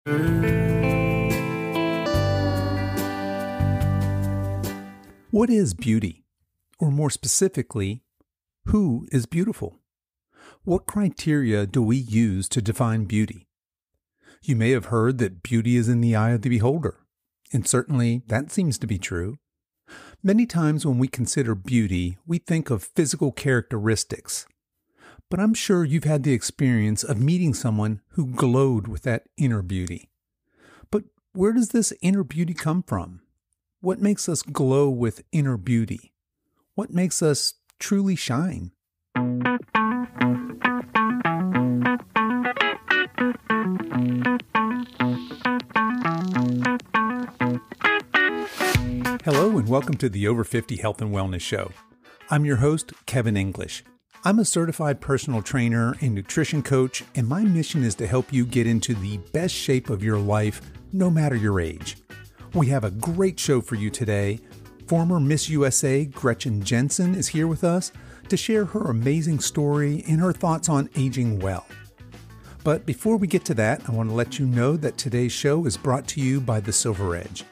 What is beauty? Or more specifically, who is beautiful? What criteria do we use to define beauty? You may have heard that beauty is in the eye of the beholder, and certainly that seems to be true. Many times when we consider beauty, we think of physical characteristics. But I'm sure you've had the experience of meeting someone who glowed with that inner beauty. But where does this inner beauty come from? What makes us glow with inner beauty? What makes us truly shine? Hello and welcome to the Over 50 Health and Wellness Show. I'm your host, Kevin English. I'm a certified personal trainer and nutrition coach, and my mission is to help you get into the best shape of your life, no matter your age. We have a great show for you today. Former Miss USA Gretchen Jensen is here with us to share her amazing story and her thoughts on aging well. But before we get to that, I want to let you know that today's show is brought to you by The Silver Edge.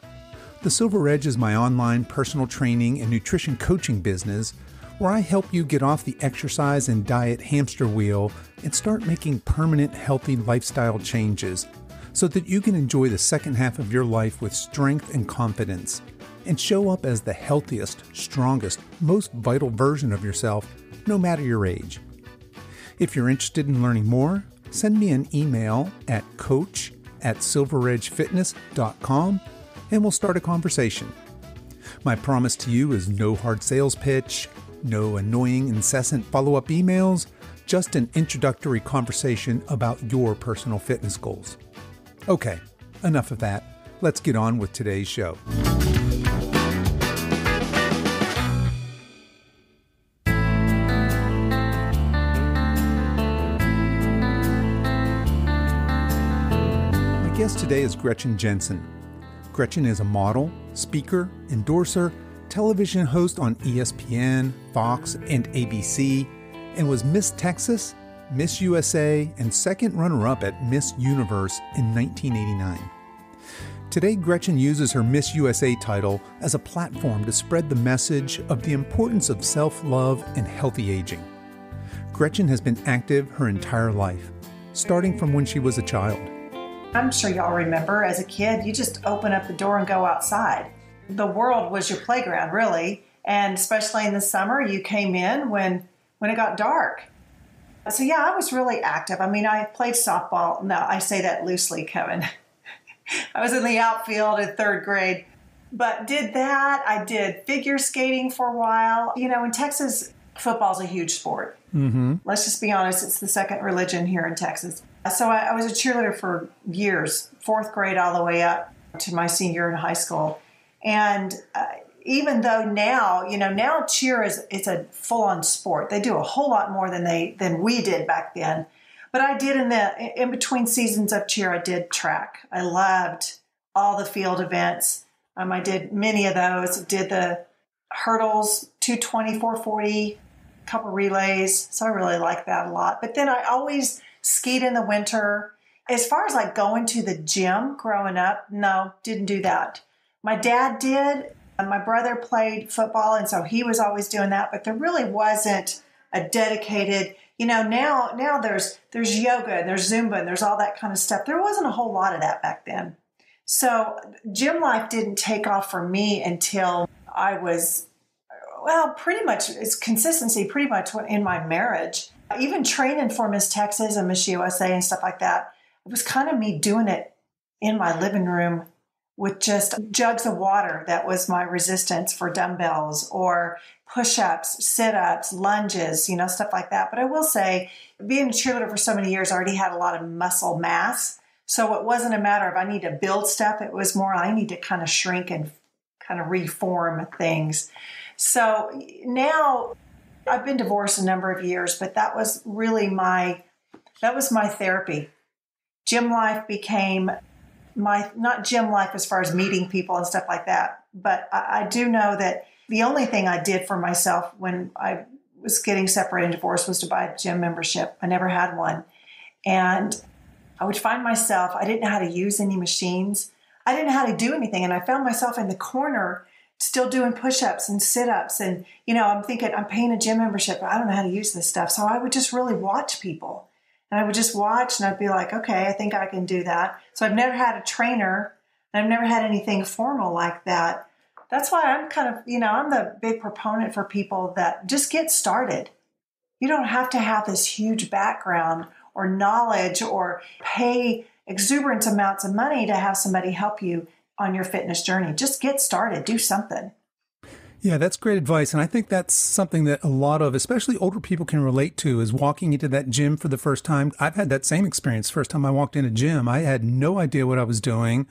The Silver Edge is my online personal training and nutrition coaching business where I help you get off the exercise and diet hamster wheel and start making permanent healthy lifestyle changes so that you can enjoy the second half of your life with strength and confidence and show up as the healthiest, strongest, most vital version of yourself, no matter your age. If you're interested in learning more, send me an email at coach@silveredgefitness.com and we'll start a conversation. My promise to you is no hard sales pitch, no annoying, incessant follow-up emails, just an introductory conversation about your personal fitness goals. Okay, enough of that. Let's get on with today's show. My guest today is Gretchen Jensen. Gretchen is a model, speaker, endorser, television host on ESPN, Fox, and ABC, and was Miss Texas, Miss USA, and second runner-up at Miss Universe in 1989. Today, Gretchen uses her Miss USA title as a platform to spread the message of the importance of self-love and healthy aging. Gretchen has been active her entire life, starting from when she was a child. I'm sure y'all remember, as a kid, you just open up the door and go outside. The world was your playground, really, and especially in the summer, you came in when it got dark. So yeah, I was really active. I mean, I played softball. No, I say that loosely, Kevin. I was in the outfield in third grade, but did that. I did figure skating for a while. You know, in Texas, football's a huge sport. Mm-hmm. Let's just be honest, it's the second religion here in Texas. So I was a cheerleader for years, fourth grade all the way up to my senior year in high school. And even though now cheer is a full-on sport. They do a whole lot more than we did back then. But I did in between seasons of cheer, I did track. I loved all the field events. I did many of those. Did the hurdles, 220, 440, a couple relays. So I really liked that a lot. But then I always skied in the winter. As far as like going to the gym growing up, no, didn't do that. My dad did. My brother played football, and so he was always doing that. But there really wasn't a dedicated, now there's yoga and there's Zumba and there's all that kind of stuff. There wasn't a whole lot of that back then. So gym life didn't take off for me until I was, pretty much, it's consistency pretty much in my marriage. Even training for Miss Texas and Miss USA and stuff like that, it was kind of me doing it in my living room with just jugs of water. That was my resistance for dumbbells or push-ups, sit-ups, lunges, stuff like that. But I will say, being a cheerleader for so many years, I already had a lot of muscle mass. So it wasn't a matter of I need to build stuff. It was more I need to kind of shrink and kind of reform things. So now I've been divorced a number of years, but that was really my therapy. Gym life became not gym life as far as meeting people and stuff like that, but I do know that the only thing I did for myself when I was getting separated and divorced was to buy a gym membership. I never had one. And I would find myself, I didn't know how to use any machines. I didn't know how to do anything. And I found myself in the corner still doing push-ups and sit-ups. And, I'm thinking, I'm paying a gym membership, but I don't know how to use this stuff. So I would just really watch people. And I would just watch and I'd be like, okay, I think I can do that. So I've never had a trainer and I've never had anything formal like that. That's why I'm kind of, I'm the big proponent for people that just get started. You don't have to have this huge background or knowledge or pay exuberant amounts of money to have somebody help you on your fitness journey. Just get started, do something. Yeah, that's great advice. And I think that's something that a lot of, especially older people, can relate to, is walking into that gym for the first time. I've had that same experience. First time I walked in a gym, I had no idea what I was doing.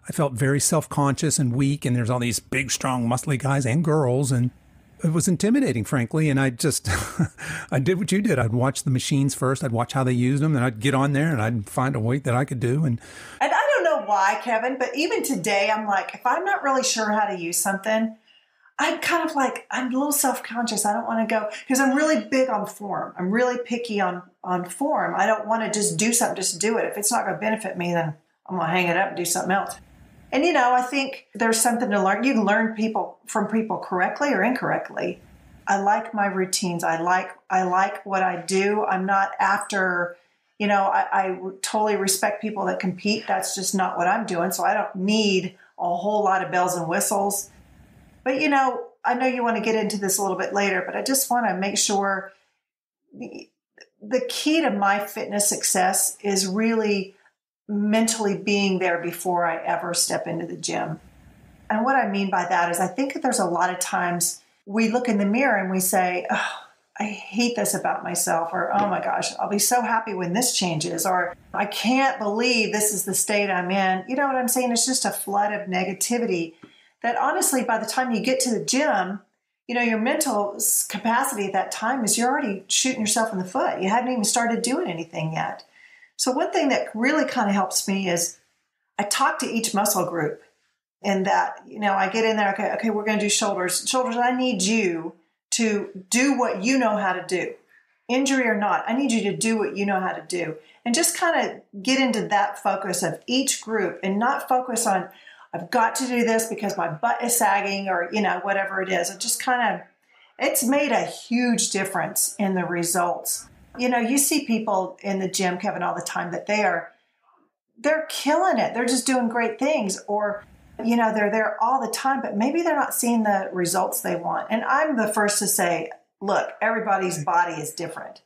I felt very self-conscious and weak. And there's all these big, strong, muscly guys and girls. And it was intimidating, frankly. And I just, I did what you did. I'd watch the machines first. I'd watch how they used them. Then I'd get on there and I'd find a weight that I could do. And I don't know why, Kevin, but even today, I'm like, if I'm not really sure how to use something, I'm kind of like, I'm a little self-conscious. I don't want to go, because I'm really big on form. I'm really picky on form. I don't want to just do something, just do it. If it's not going to benefit me, then I'm going to hang it up and do something else. And, I think there's something to learn. You can learn from people correctly or incorrectly. I like my routines. I like what I do. I'm not after, I totally respect people that compete. That's just not what I'm doing. So I don't need a whole lot of bells and whistles. But, I know you want to get into this a little bit later, but I just want to make sure the key to my fitness success is really mentally being there before I ever step into the gym. And what I mean by that is I think that there's a lot of times we look in the mirror and we say, oh, I hate this about myself, or, oh my gosh, I'll be so happy when this changes, or I can't believe this is the state I'm in. You know what I'm saying? It's just a flood of negativity that honestly, by the time you get to the gym, your mental capacity at that time is you're already shooting yourself in the foot. You haven't even started doing anything yet. So one thing that really kind of helps me is I talk to each muscle group, and that, I get in there, okay, we're going to do shoulders. Shoulders, I need you to do what you know how to do. Injury or not, I need you to do what you know how to do. And just kind of get into that focus of each group and not focus on, I've got to do this because my butt is sagging or, whatever it is. It just it's made a huge difference in the results. You see people in the gym, Kevin, all the time that they're killing it. They're just doing great things, or, they're there all the time, but maybe they're not seeing the results they want. And I'm the first to say, look, everybody's body is different.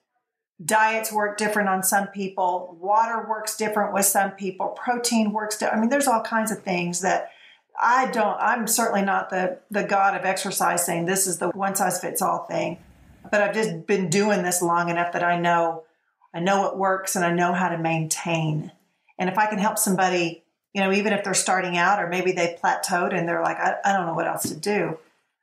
Diets work different on some people. Water works different with some people. Protein works different. I mean, there's all kinds of things that I'm certainly not the god of exercise saying this is the one size fits all thing. But I've just been doing this long enough that I know what works and I know how to maintain. And if I can help somebody, even if they're starting out or maybe they plateaued and they're like, I don't know what else to do.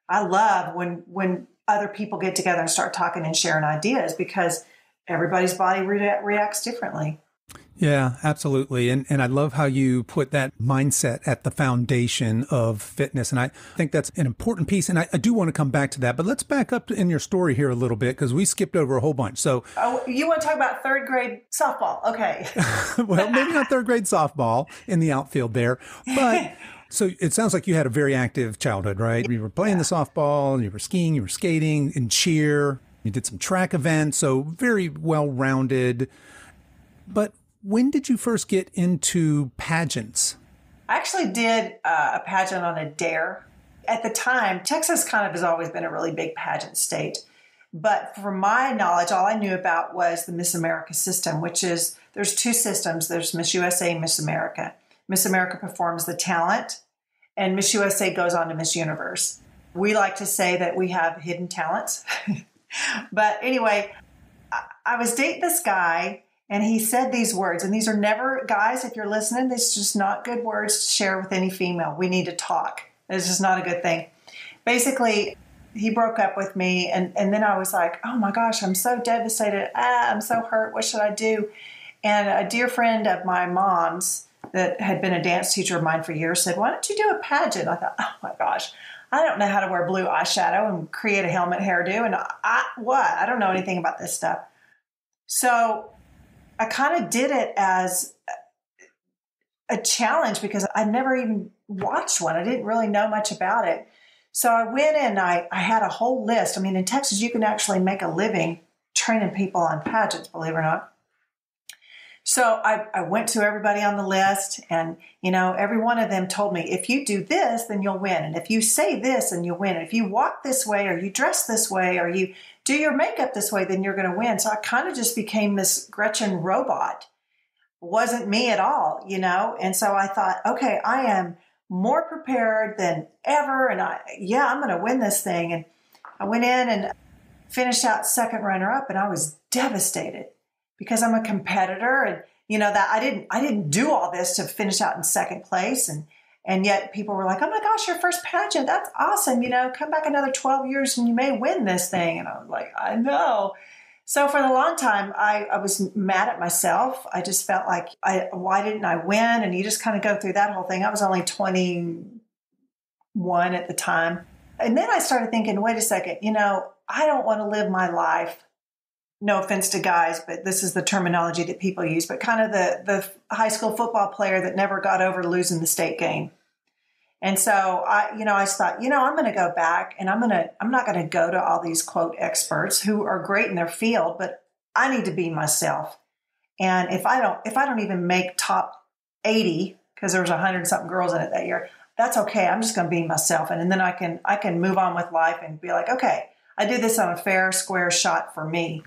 I love when other people get together and start talking and sharing ideas, because everybody's body reacts differently. Yeah, absolutely. And I love how you put that mindset at the foundation of fitness. And I think that's an important piece. And I do want to come back to that. But let's back up in your story here a little bit, because we skipped over a whole bunch. So, you want to talk about third grade softball? Okay. Well, maybe not third grade softball in the outfield there. But so it sounds like you had a very active childhood, right? You were playing the softball, you were skiing, you were skating and cheer. You did some track events. So very well-rounded. But when did you first get into pageants? I actually did a pageant on a dare. At the time, Texas kind of has always been a really big pageant state. But from my knowledge, all I knew about was the Miss America system, which is, there's two systems. There's Miss USA and Miss America. Miss America performs the talent, and Miss USA goes on to Miss Universe. We like to say that we have hidden talents. But anyway, I was dating this guy, and he said these words, and these are never, guys, if you're listening, this is just not good words to share with any female. We need to talk. It's just not a good thing. Basically, he broke up with me, and then I was like, oh my gosh, I'm so devastated. I'm so hurt. What should I do? And a dear friend of my mom's that had been a dance teacher of mine for years said, why don't you do a pageant? I thought, oh my gosh, I don't know how to wear blue eyeshadow and create a helmet hairdo. And I don't know anything about this stuff. So I kind of did it as a challenge because I'd never even watched one. I didn't really know much about it. So I went in and I had a whole list. I mean, in Texas, you can actually make a living training people on pageants, believe it or not. So I went to everybody on the list and, every one of them told me, if you do this, then you'll win. And if you say this, then you'll win. And if you walk this way or you dress this way or you do your makeup this way, then you're going to win. So I kind of just became this Gretchen robot. Wasn't me at all, And so I thought, okay, I am more prepared than ever. And I'm going to win this thing. And I went in and finished out second runner up and I was devastated. Because I'm a competitor and, that I didn't do all this to finish out in second place. And yet people were like, oh my gosh, your first pageant, that's awesome. Come back another 12 years and you may win this thing. And I was like, I know. So for a long time, I was mad at myself. I just felt like, why didn't I win? And you just kind of go through that whole thing. I was only 21 at the time. And then I started thinking, wait a second, I don't want to live my life. No offense to guys, but this is the terminology that people use, but kind of the high school football player that never got over losing the state game. And so I just thought, I'm going to go back and I'm not going to go to all these quote experts who are great in their field, but I need to be myself. And if I don't even make top 80, because there was 100 something girls in it that year, that's okay. I'm just going to be myself. And then I can move on with life and be like, okay, I did this on a fair, square shot for me.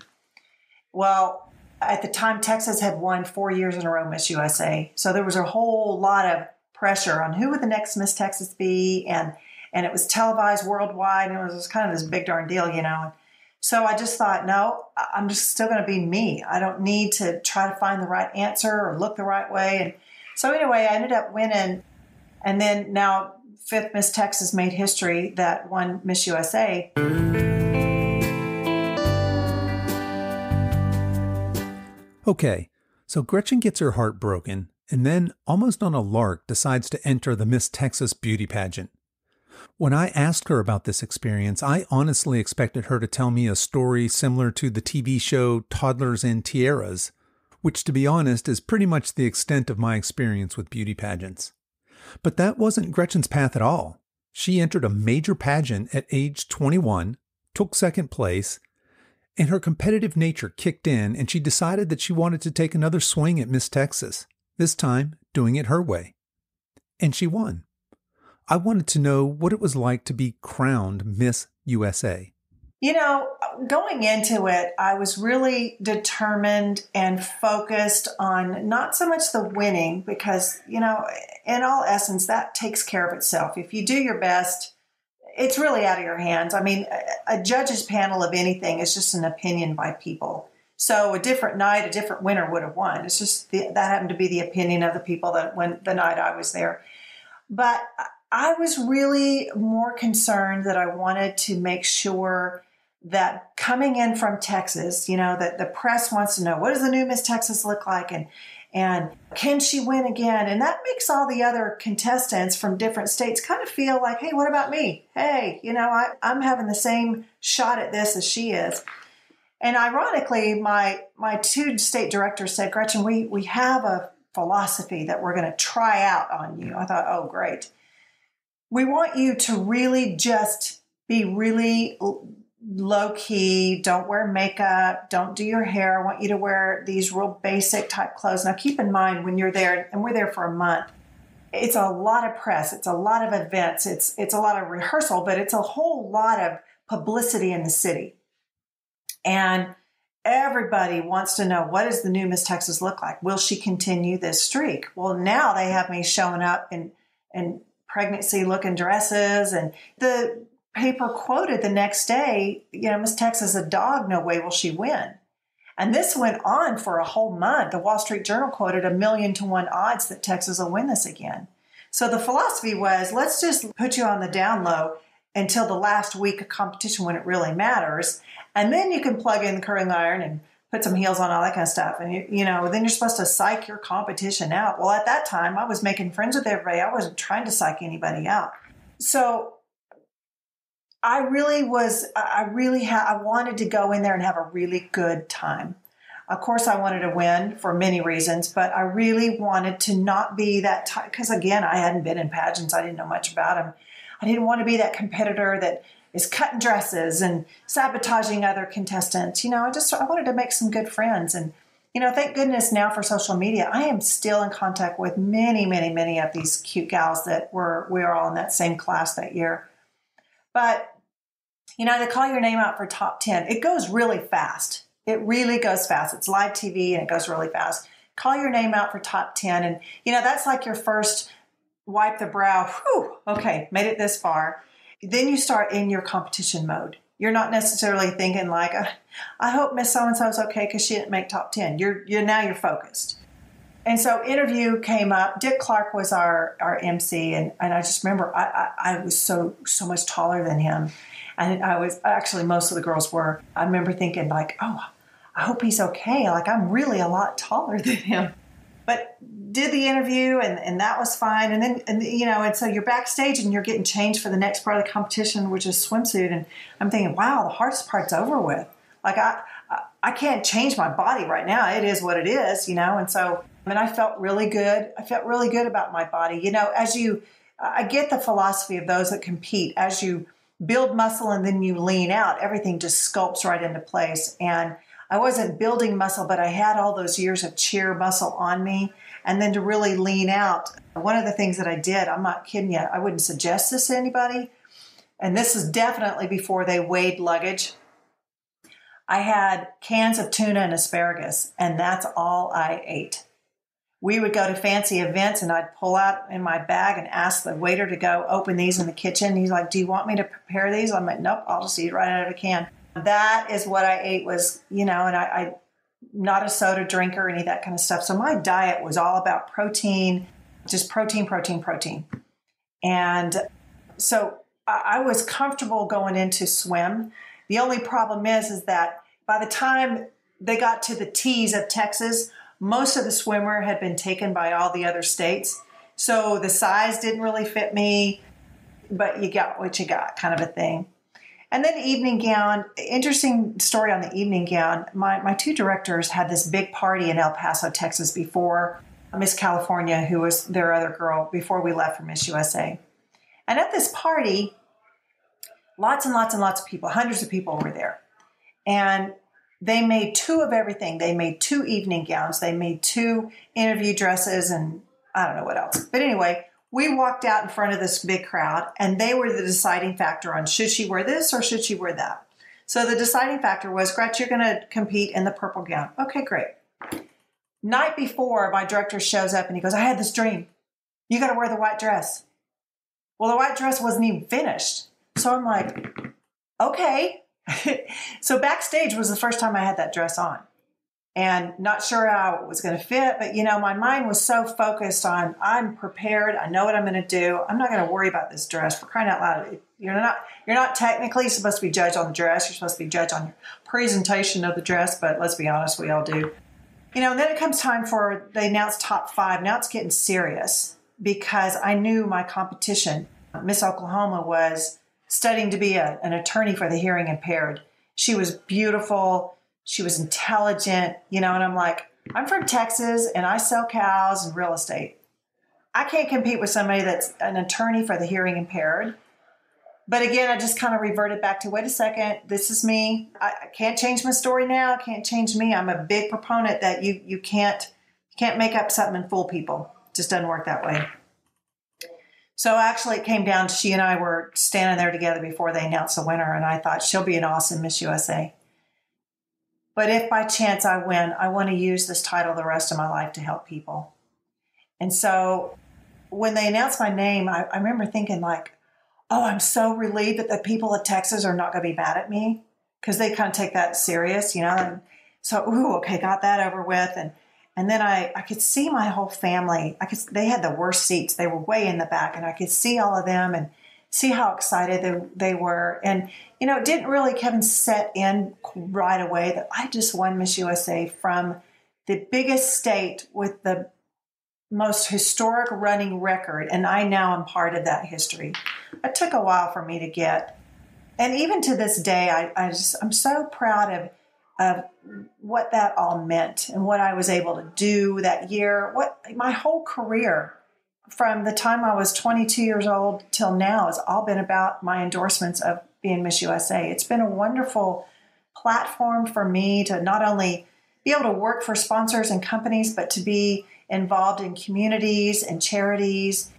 Well, at the time, Texas had won 4 years in a row Miss USA. So there was a whole lot of pressure on who would the next Miss Texas be. And it was televised worldwide. And it was kind of this big darn deal, So I just thought, no, I'm just still going to be me. I don't need to try to find the right answer or look the right way. And so anyway, I ended up winning. And then now 5th Miss Texas made history that won Miss USA. Okay, so Gretchen gets her heart broken and then, almost on a lark, decides to enter the Miss Texas beauty pageant. When I asked her about this experience, I honestly expected her to tell me a story similar to the TV show Toddlers and Tiaras, which, to be honest, is pretty much the extent of my experience with beauty pageants. But that wasn't Gretchen's path at all. She entered a major pageant at age 21, took second place, and her competitive nature kicked in and she decided that she wanted to take another swing at Miss Texas, this time doing it her way. And she won. I wanted to know what it was like to be crowned Miss USA. Going into it, I was really determined and focused on not so much the winning because, in all essence, that takes care of itself. If you do your best, it's really out of your hands. I mean, a judge's panel of anything is just an opinion by people. So a different night, a different winner would have won. It's just that happened to be the opinion of the people that when the night I was there. But I was really more concerned that I wanted to make sure that coming in from Texas, that the press wants to know, what does the new Miss Texas look like? And can she win again? And that makes all the other contestants from different states kind of feel like, hey, what about me? Hey, I'm having the same shot at this as she is. And ironically, my 2 state directors said, Gretchen, we have a philosophy that we're going to try out on you. I thought, oh, great. We want you to really just be really low key, don't wear makeup, don't do your hair. I want you to wear these real basic type clothes. Now keep in mind when you're there, and we're there for a month, it's a lot of press, it's a lot of events, it's a lot of rehearsal, but it's a whole lot of publicity in the city. And everybody wants to know, what does the new Miss Texas look like? Will she continue this streak? Well, now they have me showing up in pregnancy looking dresses, and the paper quoted the next day, Miss Texas, a dog, no way will she win. And this went on for a whole month. The Wall Street Journal quoted 1,000,000 to 1 odds that Texas will win this again. So the philosophy was, let's just put you on the down low until the last week of competition when it really matters. And then you can plug in the curling iron and put some heels on, all that kind of stuff. And, then you're supposed to psych your competition out. Well, at that time, I was making friends with everybody. I wasn't trying to psych anybody out. So I wanted to go in there and have a really good time. Of course, I wanted to win for many reasons, but I really wanted to not be that type, because again, I hadn't been in pageants. I didn't know much about them. I didn't want to be that competitor that is cutting dresses and sabotaging other contestants. I wanted to make some good friends. And, thank goodness now for social media, I am still in contact with many, many, many of these cute gals that we were all in that same class that year. But, they call your name out for top 10. It goes really fast. It really goes fast. It's live TV and it goes really fast. Call your name out for top 10. And, that's like your first wipe the brow. Whew, okay, made it this far. Then you start in your competition mode. You're not necessarily thinking like, I hope Miss So-and-so is okay because she didn't make top 10. You're focused. And so interview came up. Dick Clark was our MC. And I just remember I was so much taller than him. And I was actually, most of the girls were. I remember thinking like, oh, I hope he's okay. Like I'm really a lot taller than him. But did the interview and that was fine. And then, and so you're backstage and you're getting changed for the next part of the competition, which is swimsuit. And I'm thinking, wow, the hardest part's over with. Like I can't change my body right now. It is what it is, And so, I felt really good. I felt really good about my body. I get the philosophy of those that compete. As you build muscle and then you lean out, everything just sculpts right into place. And I wasn't building muscle, but I had all those years of cheer muscle on me. And then to really lean out, one of the things that I did, I'm not kidding you, I wouldn't suggest this to anybody. And this is definitely before they weighed luggage. I had cans of tuna and asparagus, and that's all I ate. We would go to fancy events and I'd pull out in my bag and ask the waiter to go open these in the kitchen. He's like, do you want me to prepare these? I'm like, nope, I'll just eat right out of a can. That is what I ate was, and I not a soda drinker or any of that kind of stuff. So my diet was all about protein, just protein. And so I was comfortable going into swim. The only problem is that by the time they got to the T's of Texas, most of the swimwear had been taken by all the other states. So the size didn't really fit me, but you got what you got kind of a thing. And then evening gown, interesting story on the evening gown. My two directors had this big party in El Paso, Texas before Miss California, who was their other girl, before we left for Miss USA. And at this party, lots and lots and lots of people, hundreds of people were there. And they made 2 of everything. They made 2 evening gowns. They made 2 interview dresses and I don't know what else. But anyway, we walked out in front of this big crowd and they were the deciding factor on should she wear this or should she wear that. So the deciding factor was, Gretchen, you're going to compete in the purple gown. Okay, great. Night before, my director shows up and he goes, I had this dream. You got to wear the white dress. Well, the white dress wasn't even finished. So I'm like, okay. So backstage was the first time I had that dress on and not sure how it was going to fit. But, my mind was so focused on I'm prepared. I know what I'm going to do. I'm not going to worry about this dress. For crying out loud. You're not technically supposed to be judged on the dress. You're supposed to be judged on your presentation of the dress. But let's be honest, we all do. And then it comes time for, they announce top 5. Now it's getting serious because I knew my competition, Miss Oklahoma, was studying to be an attorney for the hearing impaired. She was beautiful. She was intelligent, and I'm like, I'm from Texas and I sell cows and real estate. I can't compete with somebody that's an attorney for the hearing impaired. But again, I just kind of reverted back to, wait a second, this is me. I can't change my story now. I can't change me. I'm a big proponent that you can't make up something and fool people. It just doesn't work that way. So actually it came down to, she and I were standing there together before they announced the winner, and I thought she'll be an awesome Miss USA. But if by chance I win, I want to use this title the rest of my life to help people. And so when they announced my name, I remember thinking like, oh, I'm so relieved that the people of Texas are not going to be mad at me because they kind of take that serious, And so, okay, got that over with. And then I could see my whole family. They had the worst seats. They were way in the back, and I could see all of them and see how excited they were. And, it didn't really, Kevin, set in right away that I just won Miss USA from the biggest state with the most historic running record. And I now am part of that history. It took a while for me to get. And even to this day, I'm so proud of what that all meant and what I was able to do that year. What my whole career from the time I was 22 years old till now has all been about my endorsements of being Miss USA. It's been a wonderful platform for me to not only be able to work for sponsors and companies, but to be involved in communities and charities.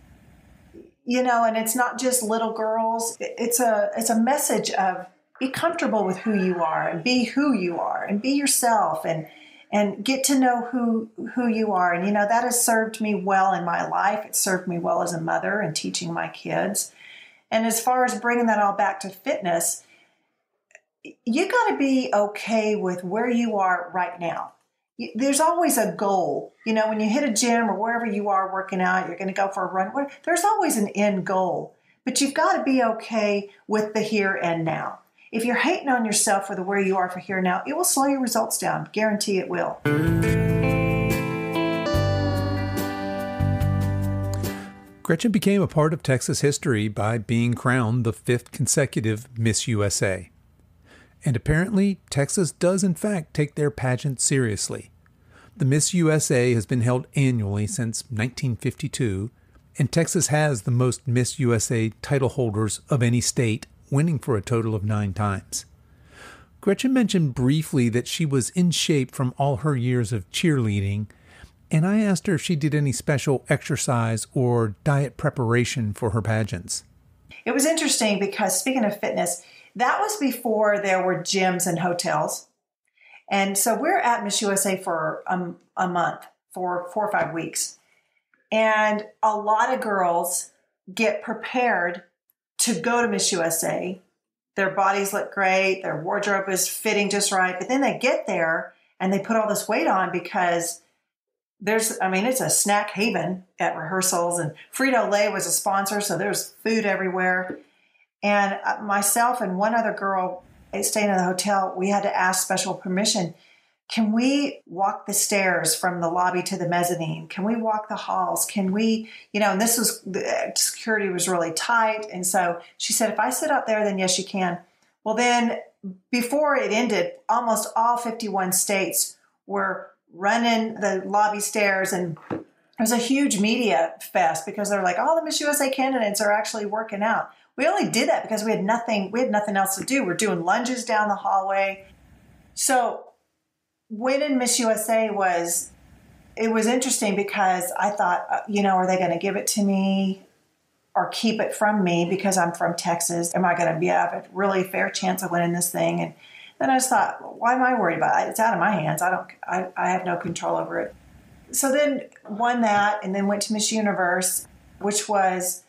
And it's not just little girls. It's a message of be comfortable with who you are and be who you are and be yourself and get to know who you are. And, that has served me well in my life. It served me well as a mother and teaching my kids. And as far as bringing that all back to fitness, you got to be okay with where you are right now. There's always a goal. When you hit a gym or wherever you are working out, you're going to go for a run. There's always an end goal, but you've got to be okay with the here and now. If you're hating on yourself for where you are for here and now, it will slow your results down. Guarantee it will. Gretchen became a part of Texas history by being crowned the 5th consecutive Miss USA. And apparently, Texas does in fact take their pageant seriously. The Miss USA has been held annually since 1952, and Texas has the most Miss USA title holders of any state, winning for a total of 9 times. Gretchen mentioned briefly that she was in shape from all her years of cheerleading, and I asked her if she did any special exercise or diet preparation for her pageants. It was interesting because, speaking of fitness, that was before there were gyms and hotels. And so we're at Miss USA for a month, for 4 or 5 weeks. And a lot of girls get prepared to go to Miss USA. Their bodies look great. Their wardrobe is fitting just right. But then they get there and they put all this weight on because it's a snack haven at rehearsals. And Frito-Lay was a sponsor, so there's food everywhere. And myself and one other girl staying in the hotel, we had to ask special permission. Can we walk the stairs from the lobby to the mezzanine? Can we walk the halls? Can we, and the security was really tight. And so she said, if I sit out there, then yes, you can. Well, then before it ended, almost all 51 states were running the lobby stairs. And it was a huge media fest because they're like, all the Miss USA candidates are actually working out. We only did that because we had nothing else to do. We're doing lunges down the hallway. So winning Miss USA was interesting because I thought, are they going to give it to me or keep it from me because I'm from Texas? Am I going to have a really fair chance of winning this thing? And then I just thought, well, why am I worried about it? It's out of my hands. I have no control over it. So then won that and then went to Miss Universe, which was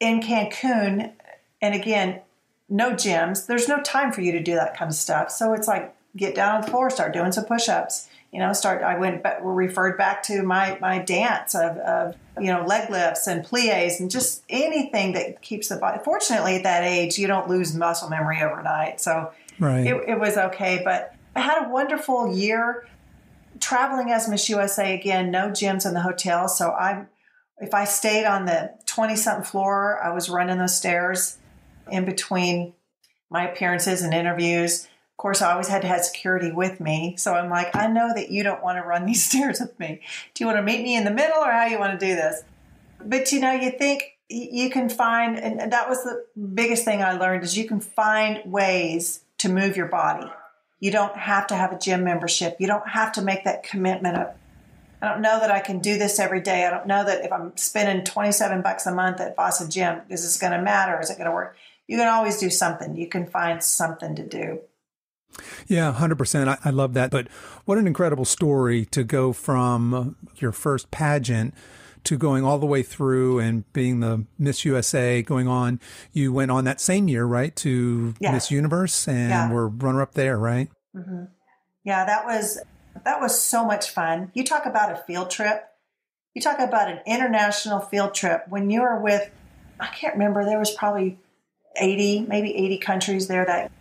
in Cancun. And again, no gyms. There's no time for you to do that kind of stuff. So it's like, get down on the floor, start doing some push-ups, referred back to my dance of leg lifts and plies and just anything that keeps the body. Fortunately, at that age, you don't lose muscle memory overnight. So right. It was okay. But I had a wonderful year traveling as Miss USA again, no gyms in the hotel. So if I stayed on the 20-something floor, I was running those stairs in between my appearances and interviews. Of course, I always had to have security with me. So I'm like, I know that you don't want to run these stairs with me. Do you want to meet me in the middle or how you want to do this? But, you think you can find, and that was the biggest thing I learned, is you can find ways to move your body. You don't have to have a gym membership. You don't have to make that commitment of, I don't know that I can do this every day. I don't know that if I'm spending $27 a month at Vasa Gym, is this going to matter? Is it going to work? You can always do something. You can find something to do. Yeah, 100%. I love that. But what an incredible story to go from your first pageant to going all the way through and being the Miss USA going on. You went on that same year, right, to Miss Universe and were runner-up there, right? Mm-hmm. Yeah, that was so much fun. You talk about a field trip. You talk about an international field trip. When you're with, I can't remember, there was probably maybe 80 countries there that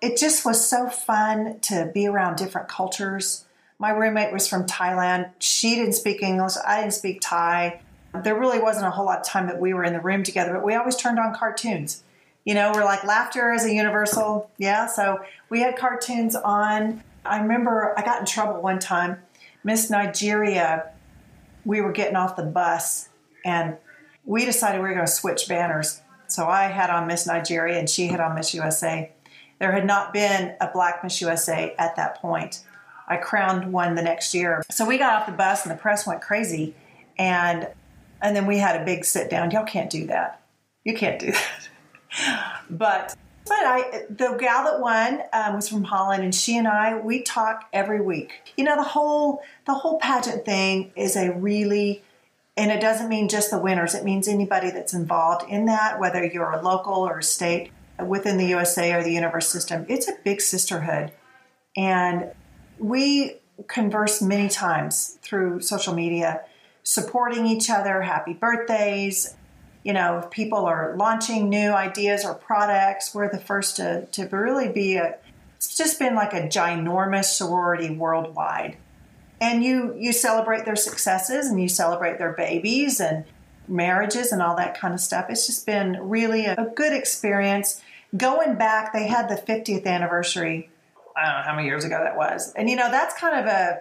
it just was so fun to be around different cultures. My roommate was from Thailand. She didn't speak English. I didn't speak Thai. There really wasn't a whole lot of time that we were in the room together, but we always turned on cartoons. We're like laughter is a universal. Yeah. So we had cartoons on. I remember I got in trouble one time. Miss Nigeria, we were getting off the bus and we decided we were going to switch banners. So I had on Miss Nigeria and she had on Miss USA. There had not been a black Miss USA at that point. I crowned one the next year. So we got off the bus and the press went crazy. And then we had a big sit down. Y'all can't do that. You can't do that. But the gal that won was from Holland, and she and I, we talk every week. The whole pageant thing is and it doesn't mean just the winners. It means anybody that's involved in that, whether you're a local or a state within the USA or the universe system. It's a big sisterhood. And we converse many times through social media, supporting each other, happy birthdays. If people are launching new ideas or products, we're the first to really it's just been like a ginormous sorority worldwide. And you celebrate their successes and you celebrate their babies and marriages and all that kind of stuff. It's just been really a good experience. Going back, they had the 50th anniversary. I don't know how many years ago that was. And, that's kind of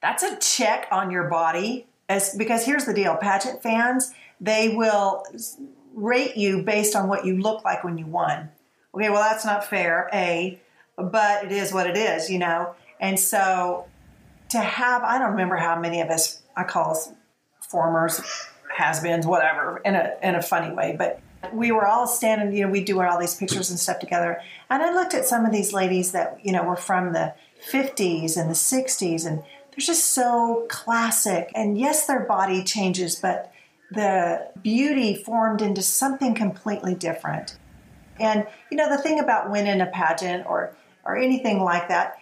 that's a check on your body because here's the deal. Pageant fans, they will rate you based on what you look like when you won. Okay, well, that's not fair, but it is what it is, And so to have, I don't remember how many of us, I call us formers, has-beens, whatever, in a funny way, but we were all standing, we do all these pictures and stuff together. And I looked at some of these ladies that, were from the 50s and the 60s, and they're just so classic. And yes, their body changes, but the beauty formed into something completely different. And, the thing about winning a pageant or anything like that,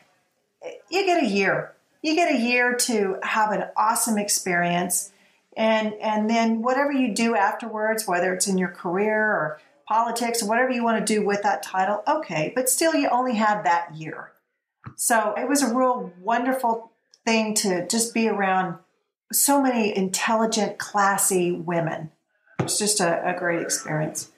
you get a year. You get a year to have an awesome experience. And then whatever you do afterwards, whether it's in your career or politics or whatever you want to do with that title, okay. But still, you only have that year. So it was a real wonderful thing to just be around so many intelligent, classy women. It's just a great experience.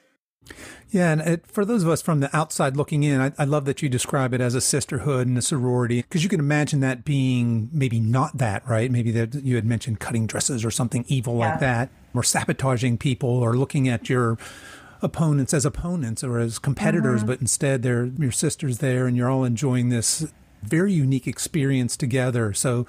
Yeah, and for those of us from the outside looking in, I love that you describe it as a sisterhood and a sorority, because you can imagine that being maybe not that, right? Maybe that you had mentioned cutting dresses or something evil like that, or sabotaging people or looking at your opponents or as competitors, but instead they're your sisters there and you're all enjoying this very unique experience together. So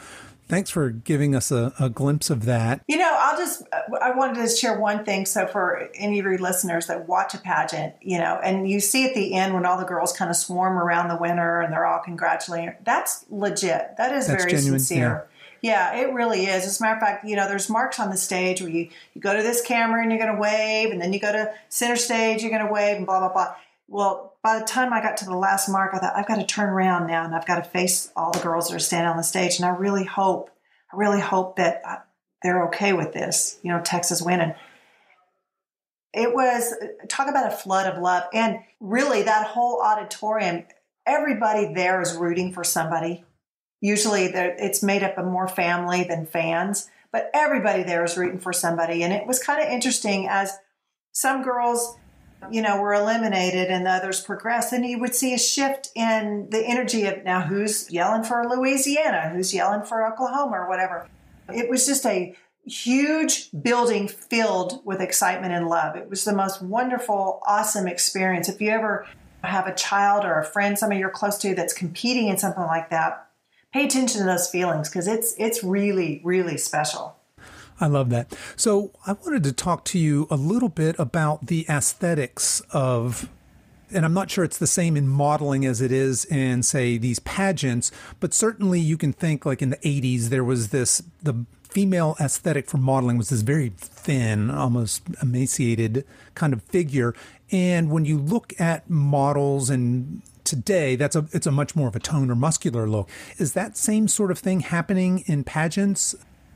thanks for giving us a glimpse of that. I wanted to share one thing. So for any of your listeners that watch a pageant, and you see at the end when all the girls kind of swarm around the winner and they're all congratulating her, that's legit. That's very genuine, sincere. Yeah, it really is. As a matter of fact, there's marks on the stage where you go to this camera and you're going to wave, and then you go to center stage, you're going to wave, and blah, blah, blah. Well, by the time I got to the last mark, I thought, I've got to turn around now and I've got to face all the girls that are standing on the stage. And I really hope that they're okay with this, Texas winning. It was, talk about a flood of love. And really that whole auditorium, everybody there is rooting for somebody. Usually it's made up of more family than fans, but everybody there is rooting for somebody. And it was kind of interesting as some girls, were eliminated and the others progressed, and you would see a shift in the energy of now who's yelling for Louisiana, who's yelling for Oklahoma or whatever. It was just a huge building filled with excitement and love. It was the most wonderful, awesome experience. If you ever have a child or a friend, somebody you're close to that's competing in something like that, pay attention to those feelings because it's really, really special. I love that. So I wanted to talk to you a little bit about the aesthetics of, and I'm not sure it's the same in modeling as it is in, say, these pageants, but certainly you can think like in the 80s, there was the female aesthetic for modeling was this very thin, almost emaciated kind of figure. And when you look at models and today, it's a much more of a toned or muscular look. Is that same sort of thing happening in pageants?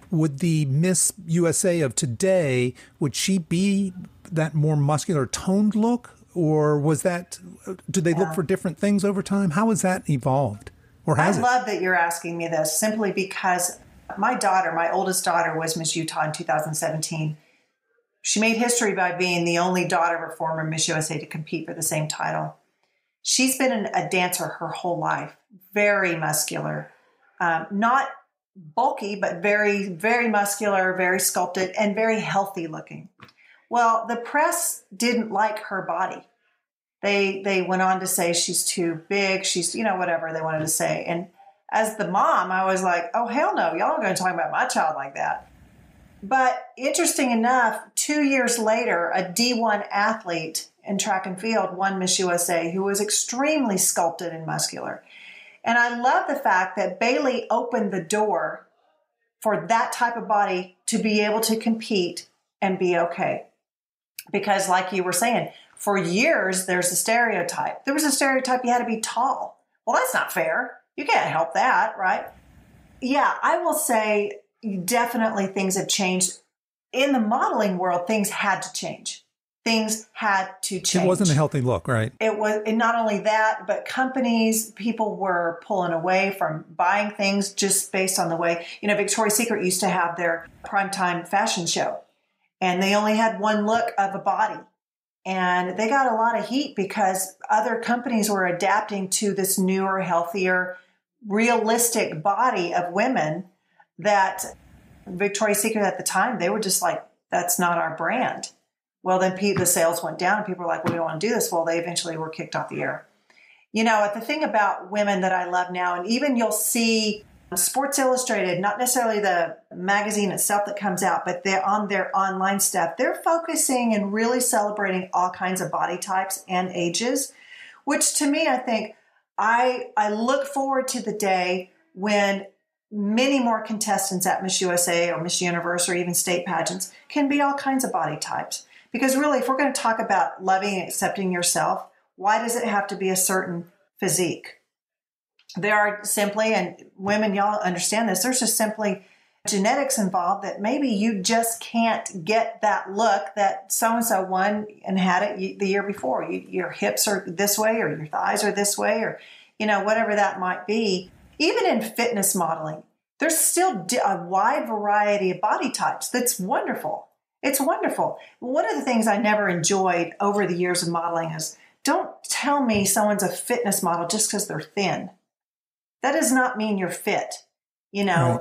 Would the Miss USA of today, would she be that more muscular toned look? Or do they look for different things over time? How has that evolved? Or has it? I love that you're asking me this simply because my oldest daughter was Miss Utah in 2017. She made history by being the only daughter of a former Miss USA to compete for the same title. She's been a dancer her whole life, very muscular, not bulky, but very, very muscular, very sculpted, and very healthy looking. Well, the press didn't like her body. They went on to say she's too big, she's, whatever they wanted to say. And as the mom, I was like, oh, hell no, y'all aren't going to talk about my child like that. But interesting enough, 2 years later, a D1 athlete in track and field won Miss USA who was extremely sculpted and muscular. And I love the fact that Bailey opened the door for that type of body to be able to compete and be okay. Because like you were saying, for years, there's a stereotype. There was a stereotype you had to be tall. Well, that's not fair. You can't help that, right? Yeah, I will say definitely things have changed. In the modeling world, things had to change. Things had to change. It wasn't a healthy look, right? It was, and not only that, but people were pulling away from buying things just based on the way, Victoria's Secret used to have their primetime fashion show, and they only had one look of a body. And they got a lot of heat because other companies were adapting to this newer, healthier, realistic body of women that Victoria's Secret at the time, they were just like, that's not our brand. Well, then the sales went down and people were like, we don't want to do this. Well, they eventually were kicked off the air. The thing about women that I love now, and even you'll see Sports Illustrated, not necessarily the magazine itself that comes out, but they're on their online stuff. They're focusing and really celebrating all kinds of body types and ages, which to me, I think I look forward to the day when many more contestants at Miss USA or Miss Universe or even state pageants can be all kinds of body types. Because really, if we're going to talk about loving and accepting yourself, why does it have to be a certain physique? There are simply, and women, y'all understand this, there's just simply genetics involved that maybe you just can't get that look that so-and-so won and had it the year before. Your hips are this way or your thighs are this way or, whatever that might be. Even in fitness modeling, there's still a wide variety of body types. That's wonderful. It's wonderful. One of the things I never enjoyed over the years of modeling is don't tell me someone's a fitness model just because they're thin. That does not mean you're fit. Right.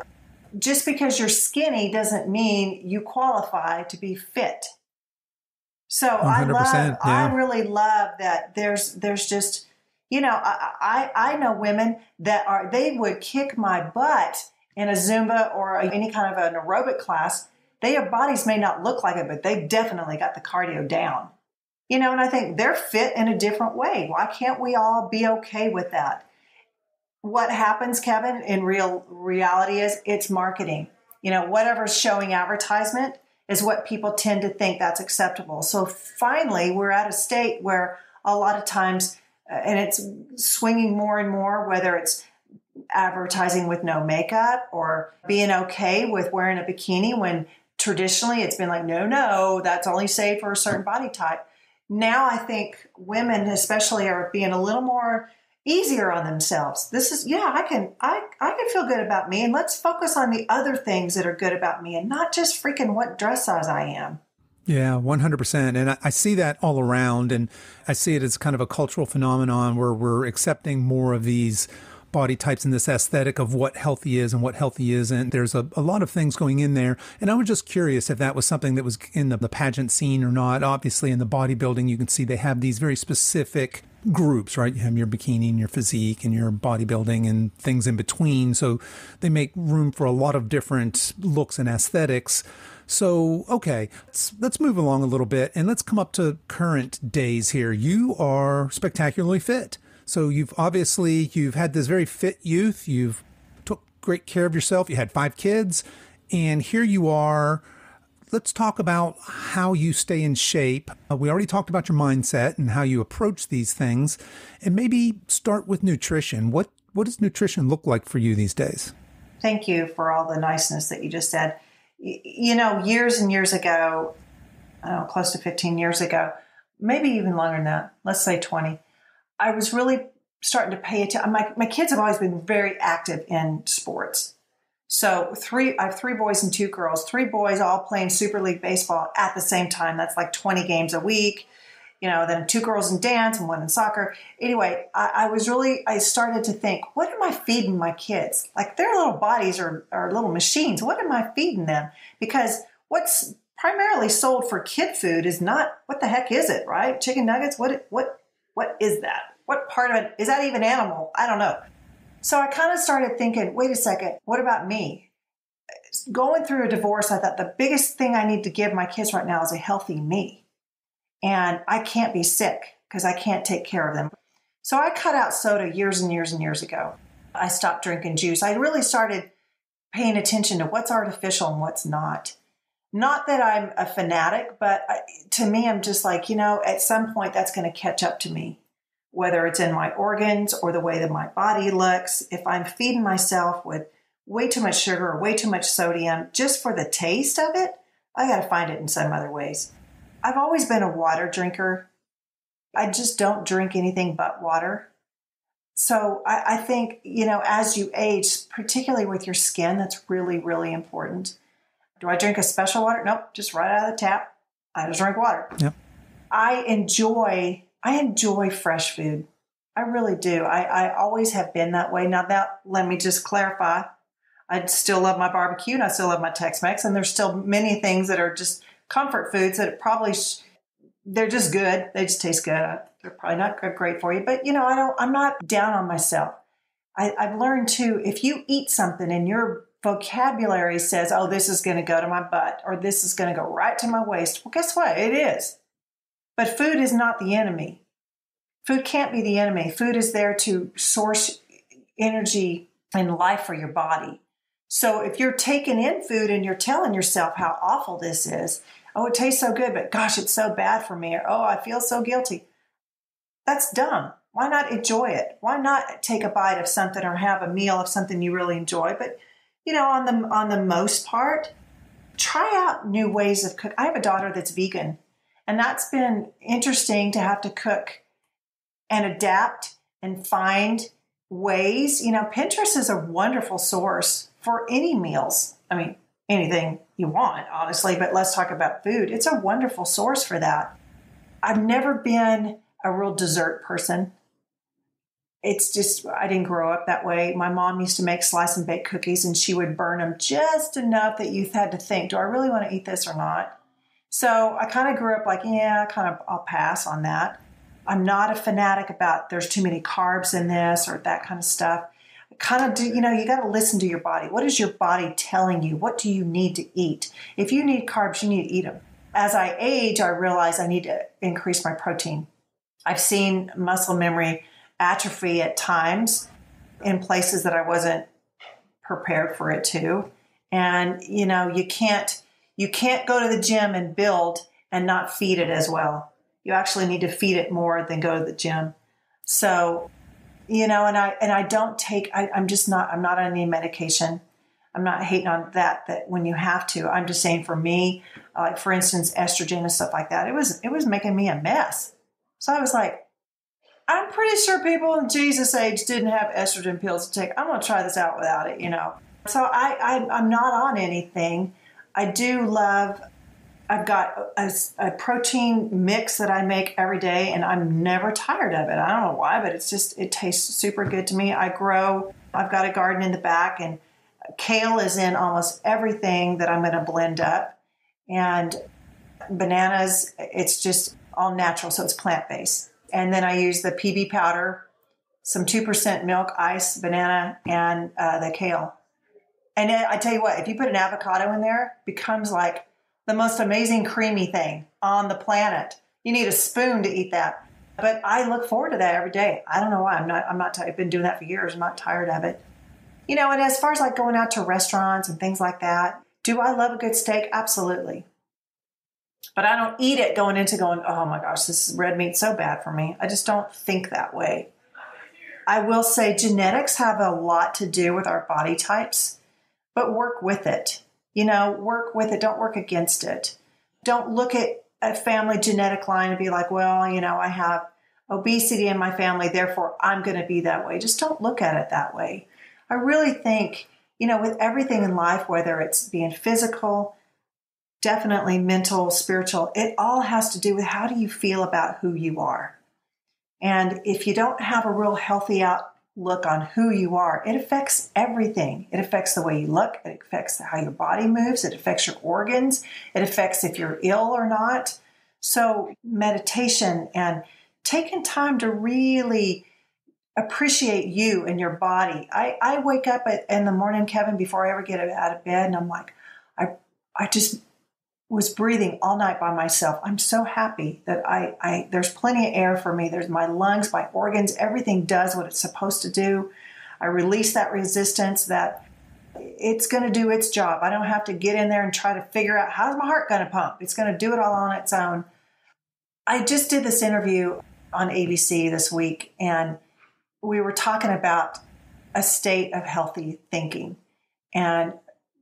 Just because you're skinny doesn't mean you qualify to be fit. So 100%, I really love that there's just, I know women that they would kick my butt in a Zumba or any kind of an aerobic class. Their bodies may not look like it, but they definitely got the cardio down. And I think they're fit in a different way. Why can't we all be okay with that? What happens, Kevin, in reality is it's marketing. Whatever's showing advertisement is what people tend to think that's acceptable. So finally, we're at a state where a lot of times, and it's swinging more and more, whether it's advertising with no makeup or being okay with wearing a bikini when traditionally it's been like, no, that's only safe for a certain body type. Now I think women especially are being a little more easier on themselves. This is, I can feel good about me, and let's focus on the other things that are good about me and not just freaking what dress size I am. Yeah, 100%. And I see that all around, and I see it as kind of a cultural phenomenon where we're accepting more of these body types and this aesthetic of what healthy is and what healthy isn't. There's a lot of things going in there. And I was just curious if that was something that was in the pageant scene or not. Obviously, in the bodybuilding, you can see they have these very specific groups, right? You have your bikini and your physique and your bodybuilding and things in between. So they make room for a lot of different looks and aesthetics. So, okay, let's move along a little bit and let's come up to current days here. You are spectacularly fit. So you've had this very fit youth. You've took great care of yourself. You had 5 kids, and here you are. Let's talk about how you stay in shape. We already talked about your mindset and how you approach these things, and maybe start with nutrition. What does nutrition look like for you these days? Thank you for all the niceness that you just said. Years and years ago, close to 15 years ago, maybe even longer than that, let's say 20, I was really starting to pay attention. My kids have always been very active in sports. So I have 3 boys and 2 girls, 3 boys all playing Super League baseball at the same time. That's like 20 games a week. Then 2 girls in dance and 1 in soccer. Anyway, I started to think, what am I feeding my kids? Like their little bodies are little machines. What am I feeding them? Because what's primarily sold for kid food is not, what the heck is it, right? Chicken nuggets? What is that? What part of it, is that even animal? I don't know. So I kind of started thinking, wait a second, what about me? Going through a divorce, I thought the biggest thing I need to give my kids right now is a healthy me. And I can't be sick because I can't take care of them. So I cut out soda years and years and years ago. I stopped drinking juice. I really started paying attention to what's artificial and what's not. Not that I'm a fanatic, but to me, I'm just like, at some point that's going to catch up to me, whether it's in my organs or the way that my body looks. If I'm feeding myself with way too much sugar or way too much sodium just for the taste of it, I got to find it in some other ways. I've always been a water drinker. I just don't drink anything but water. So I think, as you age, particularly with your skin, that's really, really important. Do I drink a special water? Nope, just right out of the tap. I just drink water. Yep. I enjoy fresh food. I really do. I always have been that way. Now, let me just clarify. I still love my barbecue and I still love my Tex-Mex. And there's still many things that are just comfort foods that they're just good. They just taste good. They're probably not great for you, but I'm not down on myself. I've learned too, if you eat something and your vocabulary says, oh, this is going to go to my butt or this is going to go right to my waist. Well, guess what? It is. But food is not the enemy. Food can't be the enemy. Food is there to source energy and life for your body. So if you're taking in food and you're telling yourself how awful this is, oh, it tastes so good, but gosh, it's so bad for me, or oh, I feel so guilty. That's dumb. Why not enjoy it? Why not take a bite of something or have a meal of something you really enjoy? But, on the most part, try out new ways of cooking. I have a daughter that's vegan, and that's been interesting to have to cook and adapt and find ways. Pinterest is a wonderful source for any meals. I mean, anything you want, honestly, but let's talk about food. It's a wonderful source for that. I've never been a real dessert person. It's just, I didn't grow up that way. My mom used to make slice and bake cookies and she would burn them just enough that you had to think, do I really want to eat this or not? So I kind of grew up like, I'll pass on that. I'm not a fanatic about there's too many carbs in this or that kind of stuff. Kind of do, you got to listen to your body. What is your body telling you? What do you need to eat? If you need carbs, you need to eat them. As I age, I realize I need to increase my protein. I've seen muscle memory atrophy at times in places that I wasn't prepared for it to. And, you can't go to the gym and build and not feed it as well. You actually need to feed it more than go to the gym. So, and I don't take, I'm not on any medication. I'm not hating on that when you have to. I'm just saying for me, like for instance, estrogen and stuff like that, it was making me a mess. So I was like, I'm pretty sure people in Jesus' age didn't have estrogen pills to take. I'm going to try this out without it, So I'm not on anything. I do love, I've got a protein mix that I make every day, and I'm never tired of it. I don't know why, but it tastes super good to me. I've got a garden in the back, and kale is in almost everything that I'm going to blend up. And bananas, it's just all natural, so it's plant-based. And then I use the PB powder, some 2% milk, ice, banana, and the kale. And I tell you what, if you put an avocado in there, it becomes like the most amazing creamy thing on the planet. You need a spoon to eat that. But I look forward to that every day. I don't know why. I've been doing that for years. I'm not tired of it. And as far as like going out to restaurants and things like that, do I love a good steak? Absolutely. But I don't eat it going, oh my gosh, this red meat's so bad for me. I just don't think that way. I will say genetics have a lot to do with our body types, but work with it. Work with it. Don't work against it. Don't look at a family genetic line and be like, well, I have obesity in my family, therefore I'm going to be that way. Just don't look at it that way. I really think, with everything in life, whether it's being physical, definitely mental, spiritual, it all has to do with how do you feel about who you are. And if you don't have a real healthy outlook on who you are, it affects everything. It affects the way you look. It affects how your body moves. It affects your organs. It affects if you're ill or not. So meditation and taking time to really appreciate you and your body. I wake up in the morning, Kevin, before I ever get out of bed, and I'm like, I just was breathing all night by myself. I'm so happy that there's plenty of air for me. There's my lungs, my organs, everything does what it's supposed to do. I release that resistance that it's going to do its job. I don't have to get in there and try to figure out how's my heart going to pump. It's going to do it all on its own. I just did this interview on ABC this week, and we were talking about a state of healthy thinking. And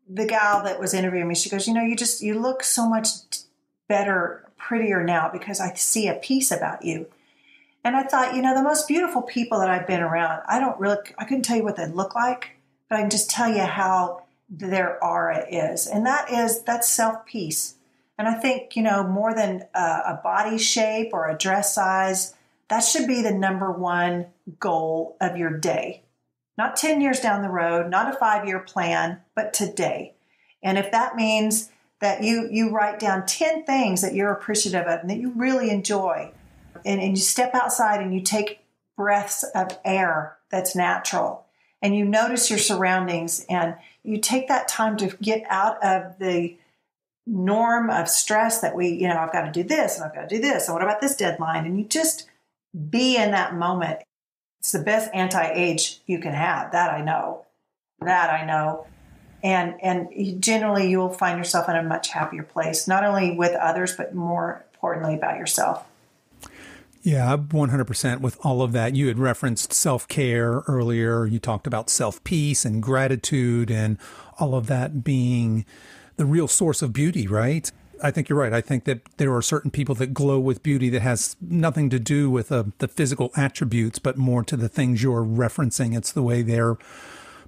the gal that was interviewing me, she goes, you look so much better, prettier now because I see a piece about you. And I thought, the most beautiful people that I've been around, I couldn't tell you what they look like, but I can just tell you how their aura is. And that's self-peace. And I think, more than a body shape or a dress size, that should be the number one goal of your day. Not 10 years down the road, not a 5-year plan, but today. And if that means that you write down 10 things that you're appreciative of and that you really enjoy, and you step outside and you take breaths of air that's natural, and you notice your surroundings, and you take that time to get out of the norm of stress that I've got to do this, and I've got to do this, and what about this deadline? And you just be in that moment. It's the best anti-age you can have. That I know. And generally you will find yourself in a much happier place, not only with others, but more importantly about yourself. Yeah, 100% with all of that. You had referenced self-care earlier. You talked about self-peace and gratitude and all of that being the real source of beauty, right? I think you're right. I think that there are certain people that glow with beauty that has nothing to do with the physical attributes, but more to the things you're referencing. It's the way they're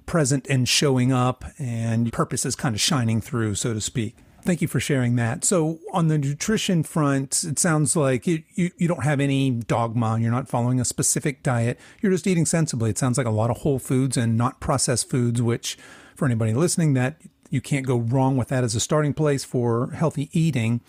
present and showing up, and purpose is kind of shining through, so to speak. Thank you for sharing that. So on the nutrition front, it sounds like you don't have any dogma. You're not following a specific diet. You're just eating sensibly. It sounds like a lot of whole foods and not processed foods, which for anybody listening, that you can't go wrong with that as a starting place for healthy eating.